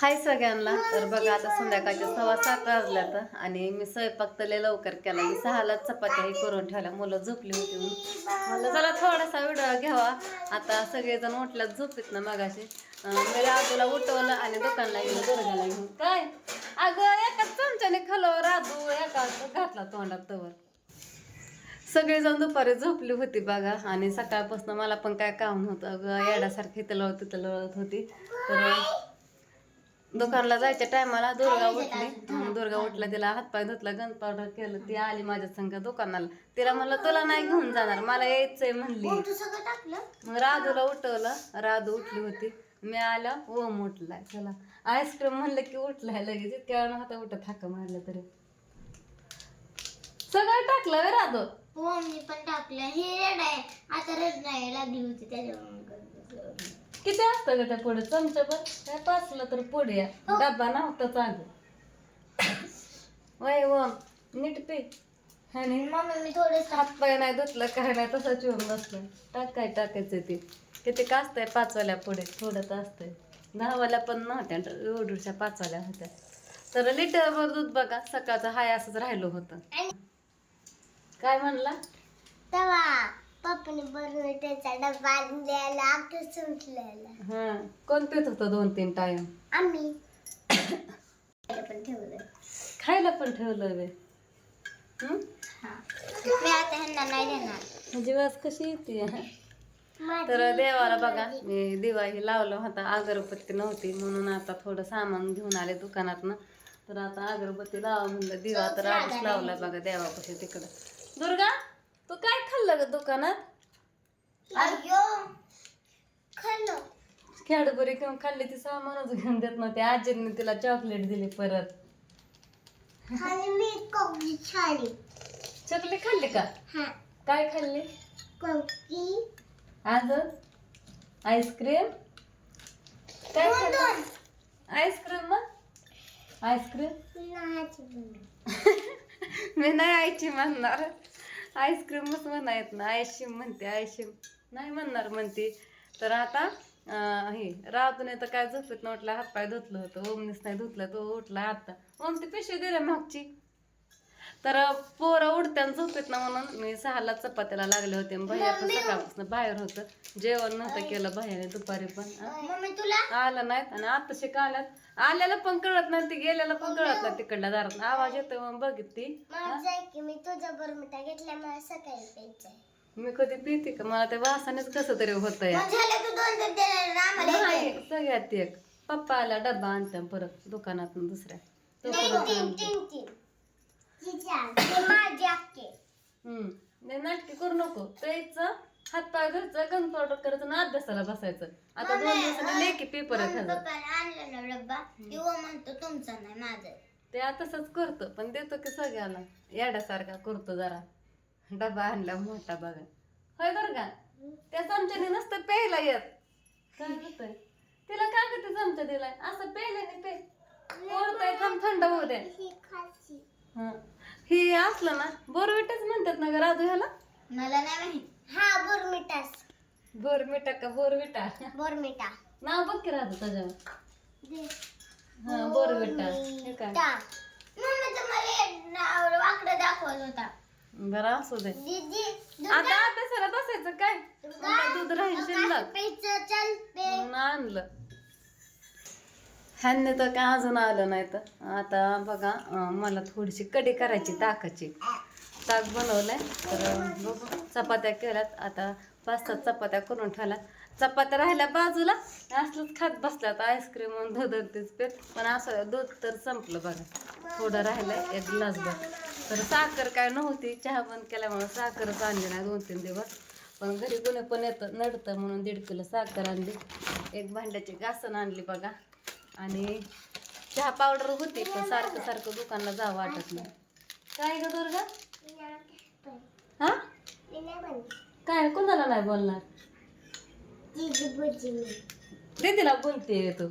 हाय सगळ्यांना. तर बघा आता संध्याकाळच्या 6:15 वाजल्यात आणि मी स्वयंपाक तर लय लवकर केला. मी 6ला चपात्याही करून ठेवल्या. मुलं झोपली होती म्हणून चला थोडासा व्हिडिओ घ्यावा. आता सगळेजण उठल्यात झोपीत ना मगाशी. मी राजूला उठवलं आणि दुकानला गेलो दुर्गाला घेऊन. काय अगं एकाच चमच्याने खाल्लं राजू, एका घातला तोंडात तवर. सगळेजण दुपारी झोपली होती बघा. आणि सकाळपासून मला पण काय काम होतं अगं, येड्यासारखी इथं लढत तिथं लढत होती. तर दुकानला जायच्या टायमाला दुर्गा उठली. दुर्गा उठला, तिला हातपाय धुतला, गन पावडर केलं. ती आली माझ्या संग दुकानाला. तिला म्हणलं तुला नाही घेऊन जाणार, मला यायचंय म्हणली. मग राजूला उठवलं, राजू उठली होती. मी आलं, ओम उठलाय. चला आईस्क्रीम म्हणलं की उठलाय लगेच. इतक्या वेळा होता उठत हाका मारलं तरी. सगळं टाकलं वे राजू. मी पण टाकलं. हे रेड आहे, आता रेड नाही लागली होती त्याच्यावर. किती असतं का त्या पुढे चमच्याभर काय पाचलं तर पुढे डब्बा नव्हता चांगला. वय ओम नीट पे. आणि मम्मी मी थोडं हात पाय नाही धुतलं काय नाही, तसंच येऊन बसलं. टाकायचं ते किती का असतंय पाचवाल्या पुढे थोडं तर असतंय. 10वाल्या पण नव्हत्या, एवढ्याशा 5वाल्या होत्या. तर लिटरभर दूध बघा सकाळचं हाय असंच राहिलं होतं. काय म्हणला तवा पप्पाने बरोबर डब्बा आणलेला आता सुटलेला. हा कोण पित होतं 2-3 टाइम. आम्ही पण ठेवलं, खायला पण ठेवलं वे. मी आता ह्यांना नाही देणार. म्हणजे वास कशी येते. तर देवाला बघा मी दिवा ही लावला होता, अगरबत्ती नव्हती म्हणून आता थोडं सामान घेऊन आले दुकानातनं. तर आता अगरबत्ती लावा म्हणलं, दिवा तर आधीच लावला बघा देवापाशी तिकडं. दुर्गा तू काय खाल्लं ग दुकानात? अय्यो खाल्लं. कॅडबरी घेऊन खाल्ली, ती सामानच घेऊन देत नव्हती. आजीने तिला चॉकलेट दिली परत. खाली मी कोकी खाली. चॉकलेट खाल्ली का? हा काय खाल्ली? कोकी अजून आईस्क्रीम. काय खाल्लं? आईस्क्रीम. मग आईस्क्रीम मी नाही आईची म्हणणार, आईस्क्रीमच म्हणायत ना. आईस्क्रीम म्हणते, आईस्क्रीम नाही म्हणणार म्हणते. तर आता हे राहतून तर काय झोपेत नव्हतला, हातपाय धुतलं होतं. ओमनीच नाही धुतलं, तो उठला आता. ओम ती पिशवी दिल्या मागची. तर पोरं उठत्यान झोपेत ना म्हणून मी 6ला चपात्याला लागले होते. भैया पण सकाळपासून बाहेर होतं, जेवण नव्हतं केलं भैयाने दुपारी पण. मम्मी तुला आलं नाहीत आणि आता शिकाल्यात. आल्याला पण कळत नाही, ती गेल्याला पण कळत नाही. तिकडल्या दारात आवाज येतो मग बघितली. की मी तुझ्या बरमिटा घेतल्या, मला सकाळी प्यायचंय. मी कधी पिते का? मला ते वासानेच कसं तरी होत या. नाही सगळ्यात एक पप्पा आला डब्बा आणत्या परत दुकानातून दुसऱ्या. नाटकी करू नको. प्यायचं, हातपाय घरचं, गन पावडर करायचं आणि अभ्यासाला बसायचं. आता 2 दिवसांनी लेखी पेपर आहे. आणलेला डब्बा किंवा म्हणतो तुमचा नाही माझं. ते तसंच करतो पण देतो की सगळ्याला. येड्यासारखा करतो जरा. डबा आणला मोठा बघा. होय बरं का? त्या चमच्याने नसतं प्यायला येत. काय होतंय तिला? काय करते चमचा दिलाय असं प्यायला पे ओढताय. थंड होऊ द्या. ही असलं ना बोरमिटाच म्हणतात ना ग राजू ह्याला. मला नाही माहित. हा बोरमिटास. बोरमिटा का बोरविटा? बोरमिटा नाव बघ की राजू त्याच्यावर. हा बोरविटा. हे काय मम्मी तुम्हाला वाकडं दाखवत होता. बरं असू दे. आता अभ्यासाला बसायचं काय? दूध राहील शिल्लक म्हणून आणलं. ह्यांनी तर काय अजून आलं नाही. तर आता बघा मला थोडीशी कढी करायची ताकाची. ताक बनवलंय. तर बघू चपात्या केल्यात. आता 5-7 चपात्या करून ठेवल्यात. चपात्या राहिल्या बाजूला, असलंच खात बसल्यात. आईस्क्रीम आणि दूध तेच पेत. पण असं दूध तर संपलं बघा. थोडं राहिलंय 1 ग्लासभर. तर साखर काय नव्हती, चहा बंद केल्यामुळे साखरच आणली नाही 2-3 दिवस. पण घरी कोणी पण येतं नडतं म्हणून 1.5 किलो साखर आणली. 1 भांड्याची घासण आणली बघा. आणि चहा पावडर होती पण सारखं सारखं दुकानला जावं वाटत नाही. काय ग दुर्गा? हा काय कोणाला नाही बोलणार? दे तिला बोलते तू.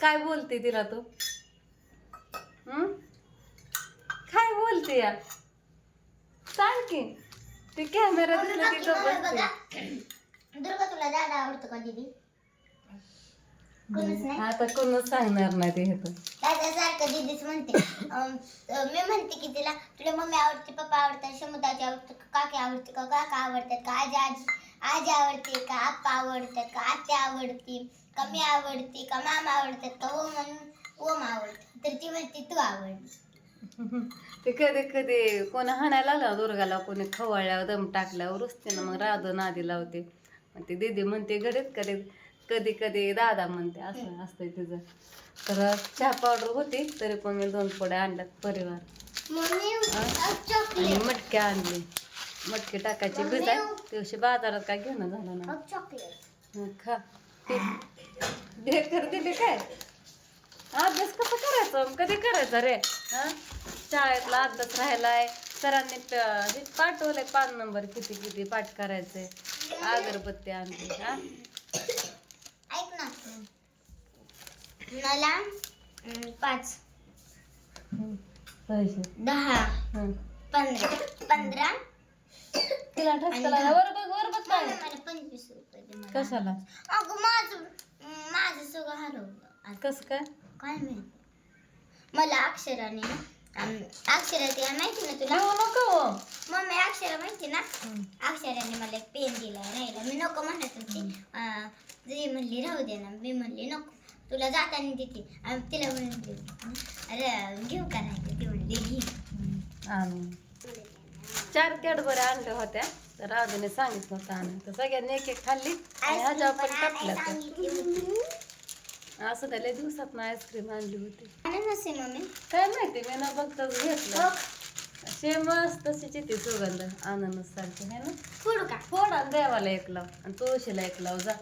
काय बोलते तिला तू? काय बोलते या? सांग की. ते कॅमेरा दिसला की गप्प बसते. दुर्गा तुला दादा आवडतो का दीदी? कोणच नाही. आता कोणच सांगणार नाही ते इथं. दादासारखं दीदीच म्हणते. मी म्हणते की तिला तुला मम्मी आवडते, पप्पा आवडतात, शमुदाची आवडते का, काकी आवडते का, काका आवडतात का, आजी आवडते का, आप्पा आवडतात का, आत्या आवडते का, मी आवडते का, मामा आवडतात का, ओम आवडतात. तर ती म्हणते तू आवडते. ते कधी कधी कोणी हाणायला आलं दुर्गाला, कोणी खवळल्यावर दम टाकल्यावर रुसते ना, मग राधो नादी लावते. मग ती दीदी म्हणते घडीत कधी कधी कधी दादा म्हणते, असं असतंय तिचं. तर चहा पावडर होती तरी पण मी 2 पुड्या आणल्यात परिवार. मम्मी आणि चॉकलेट, मटके आणले, मटके टाकायचे भिजाय. दिवशी बाजारात काय घेणं झालं ना. चॉकलेट. खा ढेकर दिली काय. अभ्यास कसं करायचं, कधी करायचा रे. शाळेतला अभ्यास राहिलाय, सरांनी हे पाठवलंय 5 नंबर किती किती पाठ करायचंय. अगरबत्ती आणली. ऐक ना, मला 5 पैसे 10 15 तिला ठसकला वर बघ काय. मला 25 रुपये दे मला. कशाला, अगं माझं सगळं हरवलं. कसं काय. काय माहिती. मला अक्षराने अक्षरा माहिती ना तुला. देऊ नको. मम्मी अक्षरा माहिती ना. अक्षराने मला एक पेन दिला राहिला. मी नको म्हणत होती. जी म्हणली राहू दे ना. मी म्हणली नको, तुला जाताना देते. तिला म्हणली अरे घेऊ का नाही, ती म्हणली घे. आणून 4 कॅडबऱ्या आणल्या होत्या, तर राजूने सांगितलं होतं आणून. तर सगळ्यांनी एक एक खाल्ली आणि ह्याच्या पण टाकल्या. असं त्याला दिवसात ना आईस्क्रीम आणली होती. मम्मी काय माहिती, मी ना बघताच घेतलं. सेमच तशीच येते सुगंध अननस सारखी आहे ना. फोडू का. फोडा देवाला 1 लाव आणि तुळशीला 1 लाव जा.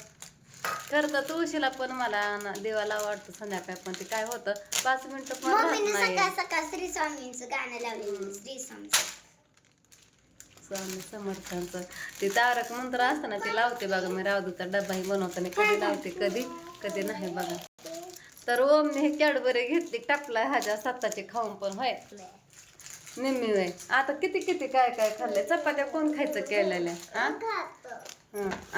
खरं तर तुळशीला पण मला देवाला वाटतं संध्याकाळी, पण ते काय होतं 5 मिनिटं पण राहत मम्मीने नाही. सकाळ सकाळ श्री स्वामींचं गाणं लावलेलं. श्री स्वामी स्वामी समर्थांचं ते तारक मंत्र असतं ना, ते लावते बघा. मी रावदूचा डब्बाही बनवताना कधी लावते, कधी कधी नाही बघा. तर ओमने हे कॅडबरी घेतली, टाकला ह्याच्या स्वतःचे खाऊन पण होय निम्मी होय. आता किती किती काय काय खाल्ले. चपात्या कोण खायचं केलेल्या.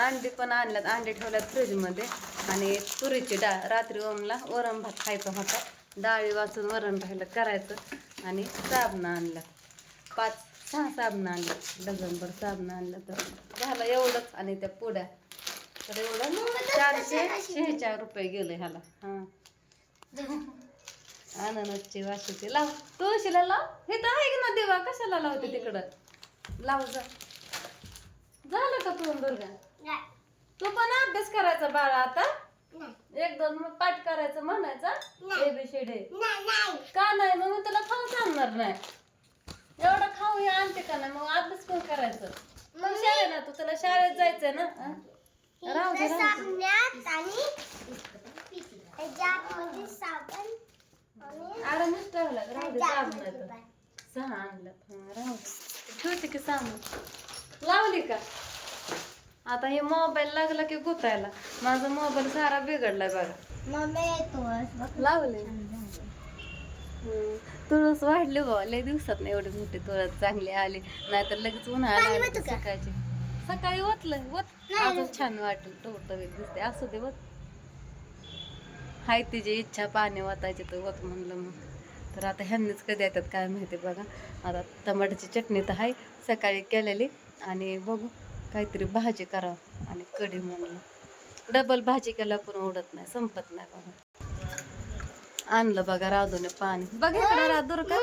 अंडी पण आणल्यात, अंडी ठेवल्यात फ्रीजमध्ये. आणि तुरीची डाळ, रात्री ओमला वरण भात खायचा होता, डाळी वाचून वरण राहिलं करायचं. आणि साबणं आणलं, 5-6 साबणं आणलं, डझनभर साबणं आणलं. तर झालं एवढंच. आणि त्या पुड्या तर एवढं 446 रुपये गेले ह्याला. अननसची वाशीची लाव, तुळशीला लाव. हे तर आहे की ना देवा, कशाला लावते तिकडं. लाव जा. झालं का तू दुर्गा. तू पण अभ्यास करायचा बाळा आता. 1-2 पाठ करायचं म्हणायचा ABCD. का नाही, मग मी तुला खाऊ सांगणार नाही. एवढं खाऊ हे आणते का नाही, मग अभ्यास कोण करायचं. मग शाळेत ना, तू तुला शाळेत जायचंय ना. राहू दे अरे मिस्टर राहू दे. साबण 6 आणलं. राहू दे, ठेवते की साबण. लावली का. आता हे मोबाईल लागला की गुतायला. माझा मोबाईल सारा बिघडलाय बघा. लावले. तुळस वाढली बा, लय दिवसात ना एवढी मोठी तुळस चांगली आली. नाहीतर लगेच उन्हाळा सकाळची. सकाळी ओतलं अजून छान वाटलं, टवटवीत दिसते. असू दे बघ, हाय तिची इच्छा पाणी वाटायची तर होत म्हणलं. मग तर आता ह्यांनीच कधी येतात काय माहिती बघा. आता टमाट्याची चटणी तर आहे सकाळी केलेली. आणि बघू काहीतरी भाजी करावं आणि कढी म्हणलं. डबल भाजी केला पण उडत नाही, संपत नाही बघा. आणलं बघा राधूने पाणी. बघ इकडे राधूर का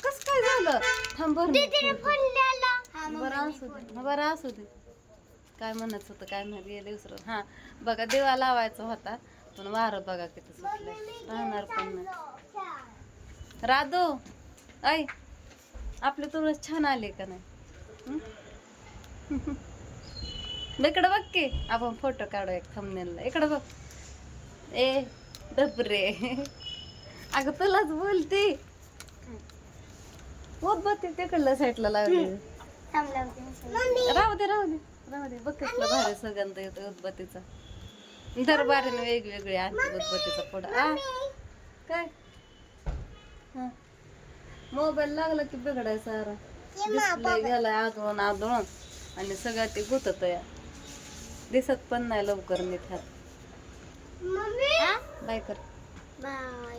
कस काय झालं. थांब बरं असू दे, बरं असू दे. काय म्हणत होतं काय माहिती, गेले विसरून. बघा दिवा लावायचा होता, पण वारं बघा किती सुटलंय, राहणार पण नाही. राधू ऐ, आपली तुळस छान आली का नाही. इकडं बघ की, आपण फोटो काढू एक थंबनेलला. इकडं बघ. ए डबरे, अगं तुलाच बोलते. उदबत्ती तिकडल्या साईडला लावली. राहू दे राहू दे राहू दे. बघ कसला भारी सुगंध येतो उदबत्तीचा. दरबारीने वेगवेगळे आणते उदबत्तीचा पुडा. काय मोबाईल लागला की बिघडायचा सारा. डिस्प्ले गेलाय आदळून आदळून आणि सगळं ते गुतत या. दिसत पण नाही लवकर नीट ह्यात. मम्मी बाय कर बाय